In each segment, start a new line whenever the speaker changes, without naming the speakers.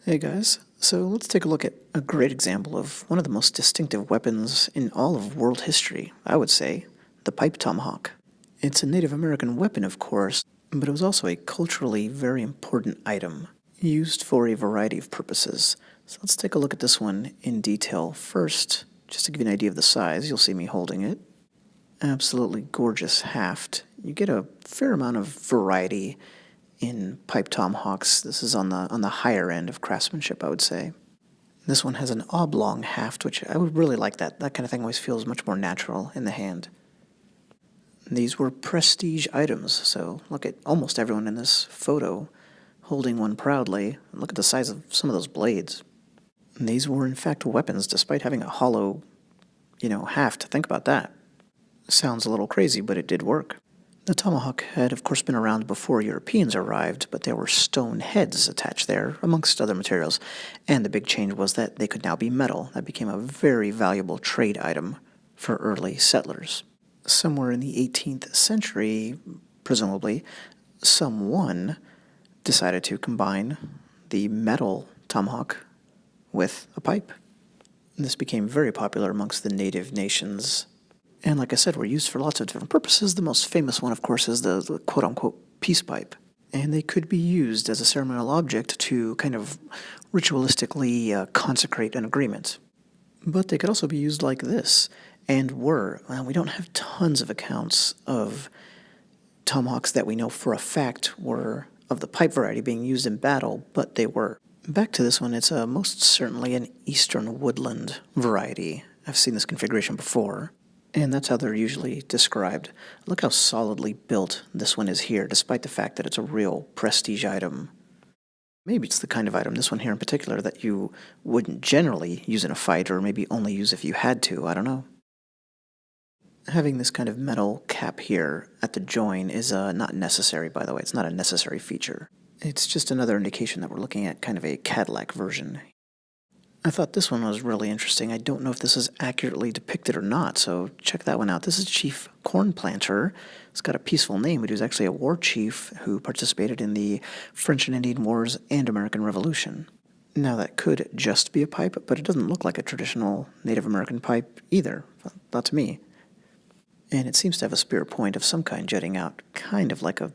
Hey guys, so let's take a look at a great example of one of the most distinctive weapons in all of world history, I would say, the pipe tomahawk. It's a Native American weapon, of course, but it was also a culturally very important item, used for a variety of purposes. So let's take a look at this one in detail. First, just to give you an idea of the size, you'll see me holding it. Absolutely gorgeous haft. You get a fair amount of variety in pipe tomahawks. This is on the higher end of craftsmanship, I would say. This one has an oblong haft, which I would really like that. That kind of thing always feels much more natural in the hand. These were prestige items, so look at almost everyone in this photo holding one proudly. Look at the size of some of those blades. These were in fact weapons, despite having a hollow, haft. Think about that. Sounds a little crazy, but it did work. The tomahawk had, of course, been around before Europeans arrived, but there were stone heads attached there, amongst other materials, and the big change was that they could now be metal. That became a very valuable trade item for early settlers. Somewhere in the 18th century, presumably, someone decided to combine the metal tomahawk with a pipe. This became very popular amongst the native nations. And like I said, were used for lots of different purposes. The most famous one, of course, is the quote-unquote peace pipe. And they could be used as a ceremonial object to kind of ritualistically consecrate an agreement. But they could also be used like this, and were. Well, we don't have tons of accounts of tomahawks that we know for a fact were of the pipe variety being used in battle, but they were. Back to this one, it's most certainly an eastern woodland variety. I've seen this configuration before. And that's how they're usually described. Look how solidly built this one is here, despite the fact that it's a real prestige item. Maybe it's the kind of item, this one here in particular, that you wouldn't generally use in a fight, or maybe only use if you had to, I don't know. Having this kind of metal cap here at the join is not necessary, by the way. It's not a necessary feature. It's just another indication that we're looking at kind of a Cadillac version. I thought this one was really interesting. I don't know if this is accurately depicted or not, so check that one out. This is Chief Corn Planter. It's got a peaceful name, but he was actually a war chief who participated in the French and Indian Wars and American Revolution. Now, that could just be a pipe, but it doesn't look like a traditional Native American pipe either, not to me. And it seems to have a spear point of some kind jutting out, kind of like a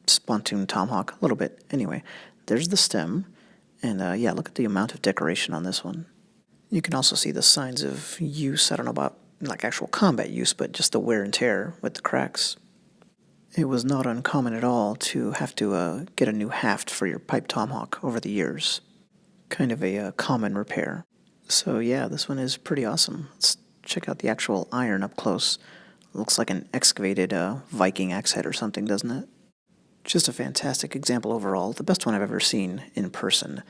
spontoon tomahawk, a little bit. Anyway, there's the stem. And yeah, look at the amount of decoration on this one. You can also see the signs of use. I don't know about like actual combat use, but just the wear and tear with the cracks. It was not uncommon at all to have to get a new haft for your pipe tomahawk over the years. Kind of a common repair. So yeah, this one is pretty awesome. Let's check out the actual iron up close. Looks like an excavated Viking axe head or something, doesn't it? Just a fantastic example overall, the best one I've ever seen in person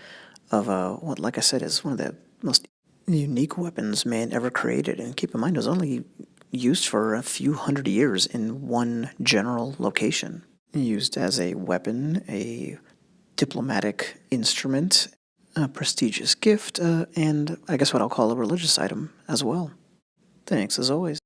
of what, like I said, is one of the most unique weapons man ever created. And keep in mind, it was only used for a few hundred years in one general location. Used as a weapon, a diplomatic instrument, a prestigious gift, and I guess what I'll call a religious item as well. Thanks, as always.